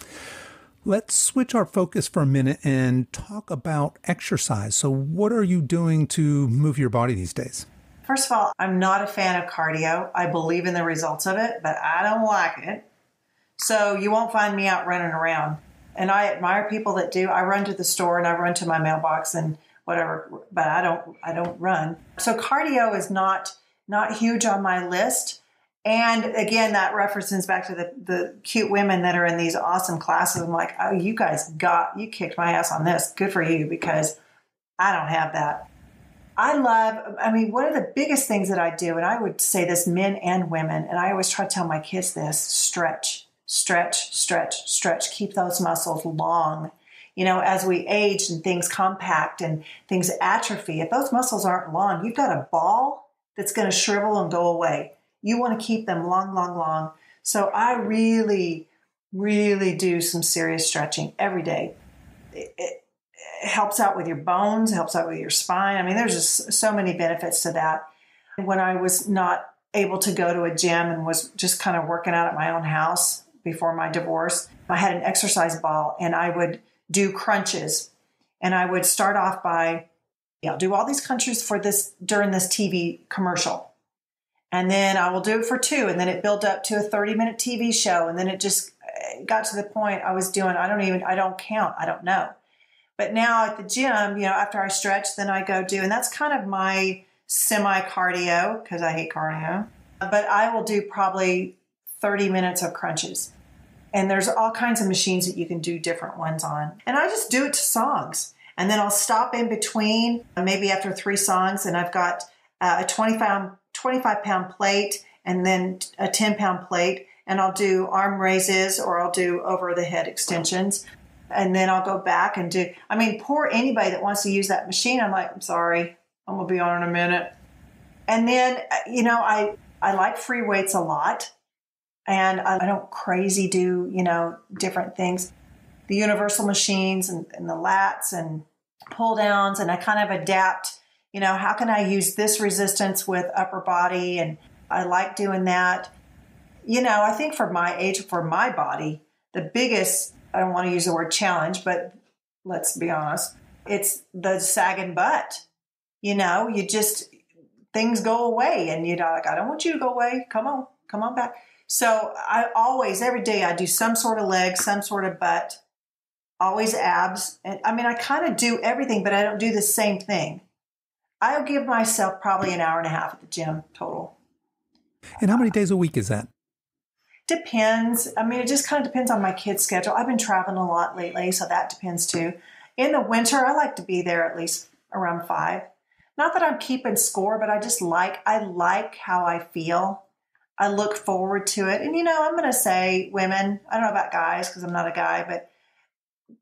Let's switch our focus for a minute and talk about exercise. So what are you doing to move your body these days? First of all, I'm not a fan of cardio. I believe in the results of it, but I don't like it. So you won't find me out running around. And I admire people that do. I run to the store and I run to my mailbox and whatever, but I don't run. So cardio is not huge on my list. And again, that references back to the cute women that are in these awesome classes. I'm like, oh, you kicked my ass on this. Good for you, because I don't have that. One of the biggest things that I do, and I would say this men and women, and I always try to tell my kids this, stretch. Keep those muscles long. As we age and things compact and things atrophy, if those muscles aren't long, you've got a ball that's going to shrivel and go away. You want to keep them long. So I really, really do some serious stretching every day. It helps out with your bones, helps out with your spine. There's just so many benefits to that. When I was not able to go to a gym and was just kind of working out at my own house before my divorce, I had an exercise ball and I would do crunches. And I would start off by, do all these crunches during this TV commercial. And then I will do it for 2. And then it built up to a 30-minute TV show. And then it just got to the point I was doing, I don't count. I don't know. But now at the gym, after I stretch, then I go do, and that's kind of my semi-cardio, because I hate cardio. But I will do probably 30 minutes of crunches. And there's all kinds of machines that you can do different ones on. And I just do it to songs. And then I'll stop in between, maybe after 3 songs, and I've got a 25-pound plate and then a 10-pound plate. And I'll do arm raises or I'll do over-the-head extensions. And then I'll go back and do, poor anybody that wants to use that machine. I'm like, I'm sorry, I'm going to be on in a minute. And then, I like free weights a lot, and I don't crazy do, different things. The universal machines and the lats and pull downs, and I kind of adapt, how can I use this resistance with upper body? And I like doing that. I think for my age, for my body, the biggest, I don't want to use the word challenge, but let's be honest, it's the sagging butt. Things go away, and like, I don't want you to go away. Come on back. So I always, every day I do some sort of leg, some sort of butt, always abs. And I kind of do everything, but I don't do the same thing. I'll give myself probably an hour and a half at the gym total. And how many days a week is that? Depends. It just kind of depends on my kid's schedule. I've been traveling a lot lately, so that depends too. In the winter, I like to be there at least around 5. Not that I'm keeping score, but I like how I feel. I look forward to it. And, I'm going to say women, I don't know about guys because I'm not a guy, but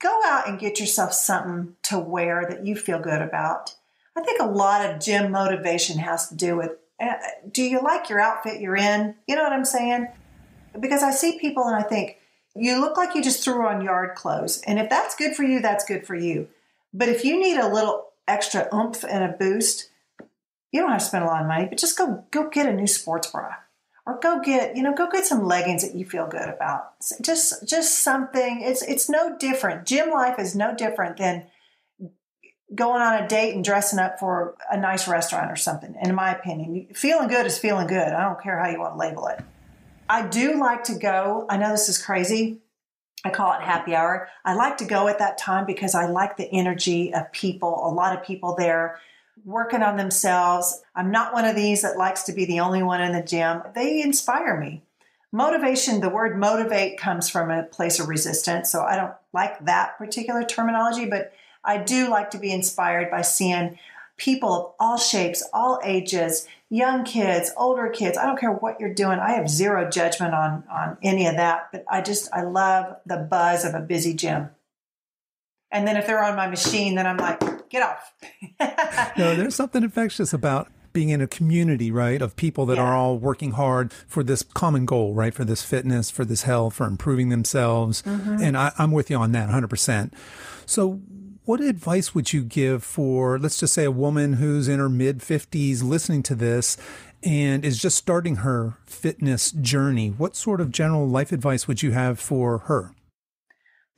go out and get yourself something to wear that you feel good about. I think a lot of gym motivation has to do with, do you like your outfit you're in? You know what I'm saying? Because I see people and I think, you look like you just threw on yard clothes. And if that's good for you, that's good for you. But if you need a little extra oomph and a boost, you don't have to spend a lot of money, but just go get a new sports bra, or go get some leggings that you feel good about. Just something. It's no different. Gym life is no different than going on a date and dressing up for a nice restaurant or something. In my opinion, feeling good is feeling good. I don't care how you want to label it. I do like to go. I know this is crazy. I call it happy hour. I like to go at that time because I like the energy of people, a lot of people there working on themselves. I'm not one of these that likes to be the only one in the gym. They inspire me. Motivation, the word motivate comes from a place of resistance. So I don't like that particular terminology, but I do like to be inspired by seeing people of all shapes, all ages, young kids, older kids. I don't care what you're doing. I have zero judgment on any of that, but I love the buzz of a busy gym. And then if they're on my machine, then I'm like, get off. No, there's something infectious about being in a community, right, of people that are all working hard for this common goal, right, for this fitness, for this health, for improving themselves. Mm-hmm. And I'm with you on that 100%. So what advice would you give for, let's just say, a woman who's in her mid-50s listening to this and is just starting her fitness journey? What sort of general life advice would you have for her?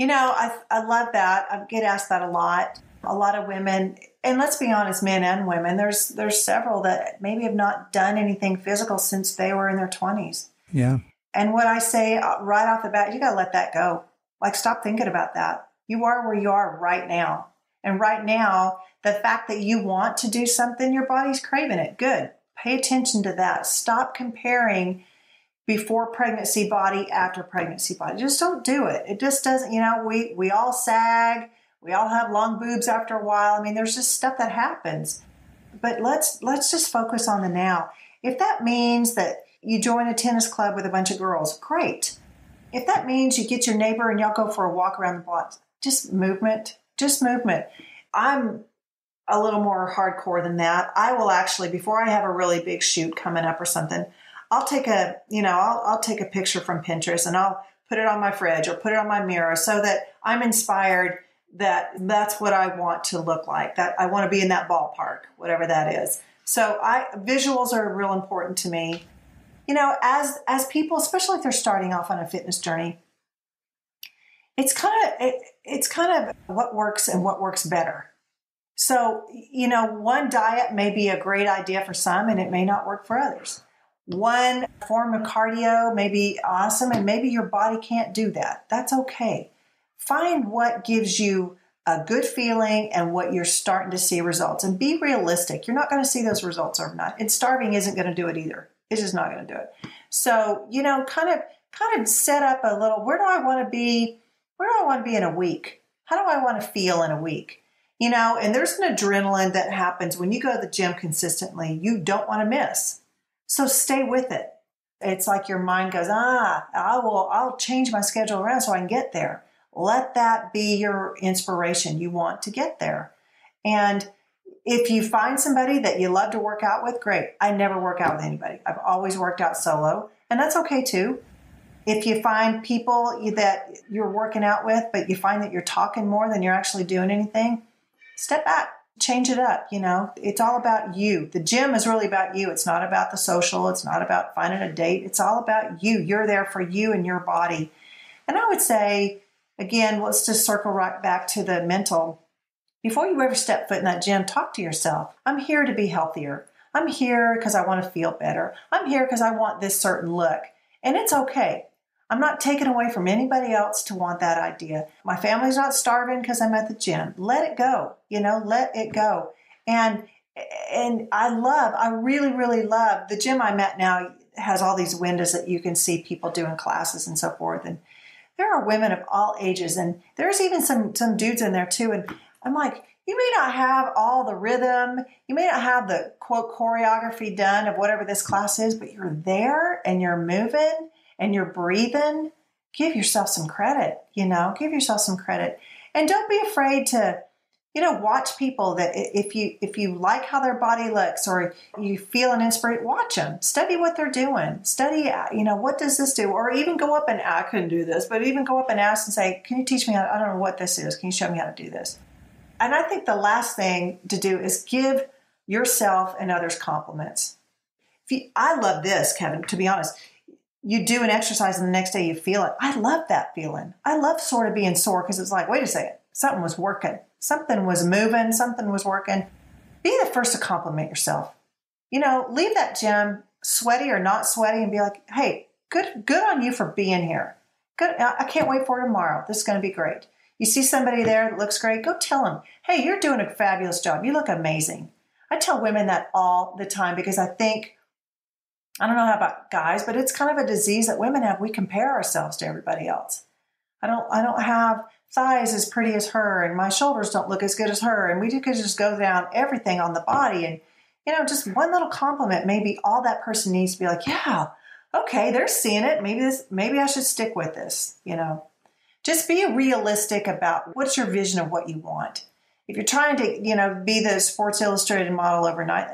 I love that. I get asked that a lot. A lot of women, and let's be honest, men and women, there's several that maybe have not done anything physical since they were in their 20s. Yeah. And what I say right off the bat, you got to let that go. Like, stop thinking about that. You are where you are right now. And right now, the fact that you want to do something, your body's craving it. Good. Pay attention to that. Stop comparing before pregnancy body, after pregnancy body. Just don't do it. It just doesn't, we all sag. We all have long boobs after a while. There's just stuff that happens. But let's just focus on the now. If that means that you join a tennis club with a bunch of girls, great. If that means you get your neighbor and y'all go for a walk around the block, just movement. I'm a little more hardcore than that. I will actually, before I have a really big shoot coming up or something, I'll take I'll take a picture from Pinterest and I'll put it on my fridge or put it on my mirror so that I'm inspired that that's what I want to look like, that I want to be in that ballpark, whatever that is. So visuals are real important to me. As people, especially if they're starting off on a fitness journey, it's kind of what works and what works better. So, one diet may be a great idea for some and it may not work for others. One form of cardio may be awesome and maybe your body can't do that. That's okay. Find what gives you a good feeling and what you're starting to see results, and be realistic. You're not going to see those results overnight, and starving isn't going to do it either. It's just not going to do it. So, kind of set up a little, where do I want to be? Where do I want to be in a week? How do I want to feel in a week? And there's an adrenaline that happens when you go to the gym consistently, you don't want to miss. So stay with it. It's like your mind goes, I'll change my schedule around so I can get there. Let that be your inspiration. You want to get there. And If you find somebody that you love to work out with, great. I never work out with anybody. I've always worked out solo, and that's okay too. If you find people that you're working out with, but you find that you're talking more than you're actually doing anything, step back, change it up. It's all about you. The gym is really about you. It's not about the social. It's not about finding a date. It's all about you. You're there for you and your body. And I would say, again, let's just circle right back to the mental. Before you ever step foot in that gym, talk to yourself. I'm here to be healthier. I'm here because I want to feel better. I'm here because I want this certain look. And it's okay. I'm not taking away from anybody else to want that idea. My family's not starving because I'm at the gym. Let it go. Let it go. And I really, really love the gym I'm at now. Has all these windows that you can see people doing classes and so forth. And there are women of all ages, and there's even some dudes in there too. And I'm like, you may not have all the rhythm, you may not have the quote choreography done of whatever this class is, but you're there and you're moving and you're breathing. Give yourself some credit, give yourself some credit. And don't be afraid to, watch people that if you like how their body looks or you feel an inspiration, watch them, study what they're doing, study, what does this do? Or even go up and, I couldn't do this, but even go up and ask and say, can you teach me I don't know what this is. Can you show me how to do this? And I think the last thing to do is give yourself and others compliments. I love this, Kevin, to be honest. You do an exercise and the next day you feel it. I love that feeling. I love sort of being sore because it's like, wait a second, something was working. Something was moving. Something was working. Be the first to compliment yourself. Leave that gym sweaty or not sweaty and be like, hey, good on you for being here. Good. I can't wait for tomorrow. This is going to be great. You see somebody there that looks great, go tell them, hey, you're doing a fabulous job. You look amazing. I tell women that all the time because I think, I don't know how about guys, but it's kind of a disease that women have. We compare ourselves to everybody else. I don't have thighs as pretty as her, and my shoulders don't look as good as her, and we could just go down everything on the body, and just one little compliment, maybe all that person needs to be like, yeah, okay, they're seeing it. Maybe I should stick with this. Just be realistic about what's your vision of what you want. If you're trying to, be the Sports Illustrated model overnight,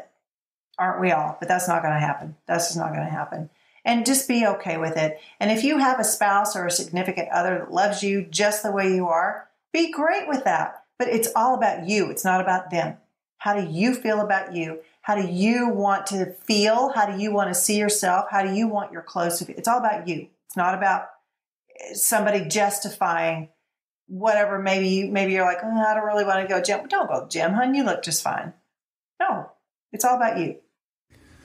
aren't we all? But that's not going to happen. That's just not going to happen. And just be okay with it. And if you have a spouse or a significant other that loves you just the way you are, be great with that. But it's all about you. It's not about them. How do you feel about you? How do you want to feel? How do you want to see yourself? How do you want your clothes to feel? It's all about you. It's not about somebody justifying whatever. Maybe you're like, I don't really want to go to the gym. Don't go to the gym, hon. You look just fine. No, it's all about you.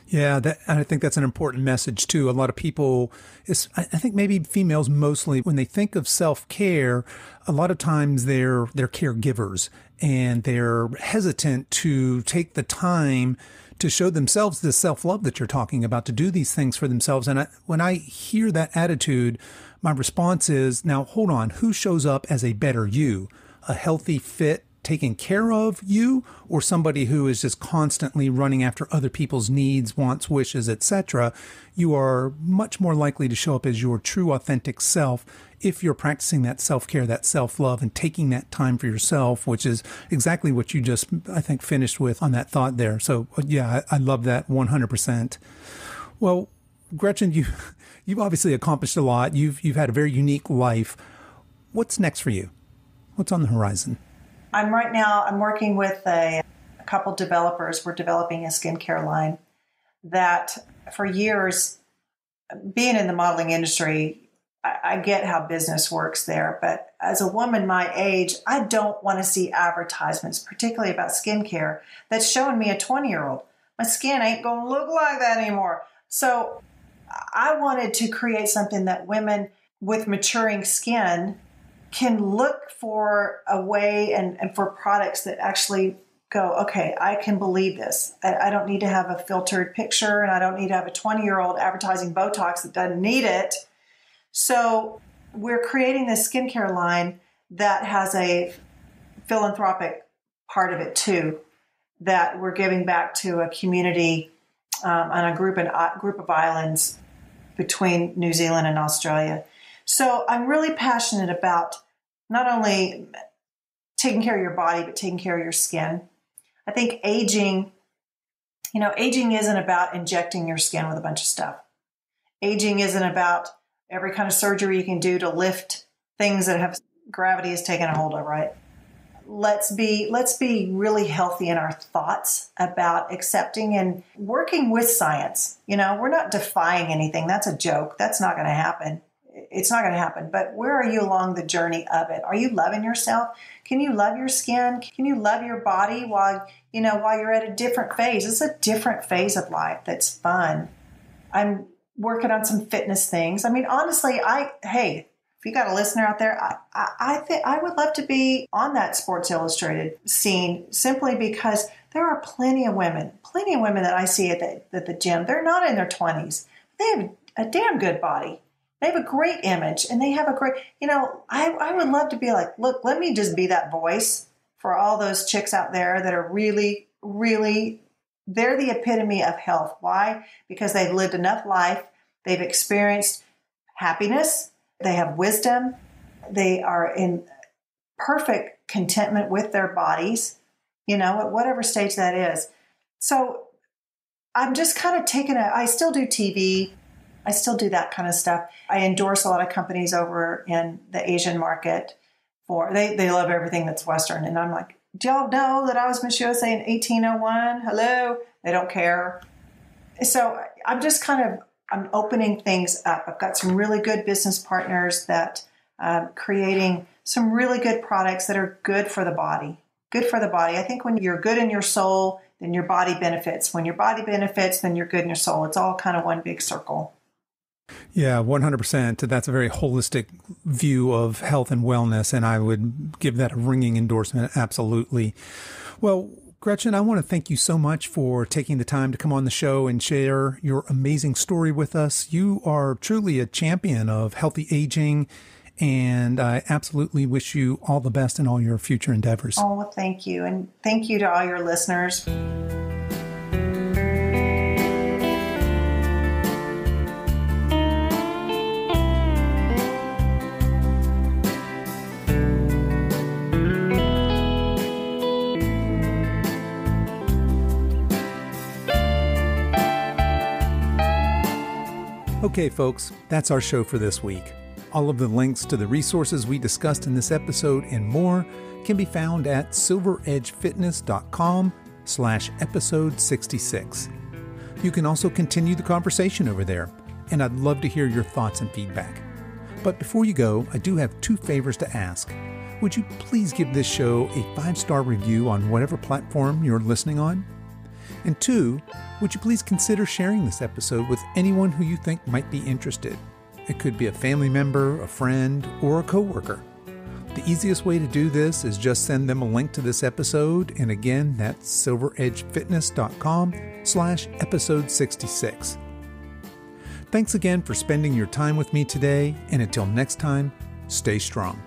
Yeah, I think that's an important message too. A lot of people, I think maybe females mostly, when they think of self-care, a lot of times they're caregivers and they're hesitant to take the time to show themselves the self-love that you're talking about, to do these things for themselves. And when I hear that attitude, my response is, now hold on, who shows up as a better you? A healthy, fit, taken care of you, or somebody who is just constantly running after other people's needs, wants, wishes, etc.? You are much more likely to show up as your true, authentic self if you're practicing that self-care, that self-love, and taking that time for yourself, which is exactly what you just, I think, finished with on that thought there. So yeah, I love that 100%. Well, Gretchen, you've obviously accomplished a lot. You've had a very unique life. What's next for you? What's on the horizon? I'm working with a couple developers. We're developing a skincare line that for years, being in the modeling industry, I get how business works there. But as a woman my age, I don't want to see advertisements, particularly about skincare, that's showing me a 20-year-old. My skin ain't going to look like that anymore. So I wanted to create something that women with maturing skin can look for a way and for products that actually go, okay, I can believe this. I don't need to have a filtered picture, and I don't need to have a 20-year-old advertising Botox that doesn't need it. So we're creating this skincare line that has a philanthropic part of it too, that we're giving back to a community on a group of islands between New Zealand and Australia. So I'm really passionate about not only taking care of your body, but taking care of your skin. I think aging isn't about injecting your skin with a bunch of stuff. Aging isn't about every kind of surgery you can do to lift things that have gravity has taken a hold of, right? Let's be really healthy in our thoughts about accepting and working with science. We're not defying anything. That's a joke. That's not going to happen. It's not going to happen. But where are you along the journey of it? Are you loving yourself? Can you love your skin? Can you love your body while you're at a different phase? It's a different phase of life that's fun. I'm working on some fitness things. I mean, honestly, if you got a listener out there, I think I would love to be on that Sports Illustrated scene simply because there are plenty of women that I see at the gym. They're not in their 20s. They have a damn good body. They have a great image and they have a great, I would love to be like, look, let me just be that voice for all those chicks out there that are really, really, they're the epitome of health. Why? Because they've lived enough life. They've experienced happiness. They have wisdom. They are in perfect contentment with their bodies, at whatever stage that is. So I'm just kind of I still do TV. I still do that kind of stuff. I endorse a lot of companies over in the Asian market they love everything that's Western. And I'm like, do y'all know that I was Miss USA in 1801? Hello? They don't care. So I'm just I'm opening things up. I've got some really good business partners that creating some really good products that are good for the body. Good for the body. I think when you're good in your soul, then your body benefits. When your body benefits, then you're good in your soul. It's all kind of one big circle. Yeah, 100%. That's a very holistic view of health and wellness, and I would give that a ringing endorsement. Absolutely. Well, Gretchen, I want to thank you so much for taking the time to come on the show and share your amazing story with us. You are truly a champion of healthy aging, and I absolutely wish you all the best in all your future endeavors. Oh, well, thank you. And thank you to all your listeners. Okay, folks, that's our show for this week. All of the links to the resources we discussed in this episode and more can be found at silveredgefitness.com/episode 66. You can also continue the conversation over there, and I'd love to hear your thoughts and feedback. But before you go, I do have 2 favors to ask. Would you please give this show a 5-star review on whatever platform you're listening on? And 2, would you please consider sharing this episode with anyone who you think might be interested? It could be a family member, a friend, or a coworker. The easiest way to do this is just send them a link to this episode. And again, that's silveredgefitness.com/episode 66. Thanks again for spending your time with me today. And until next time, stay strong.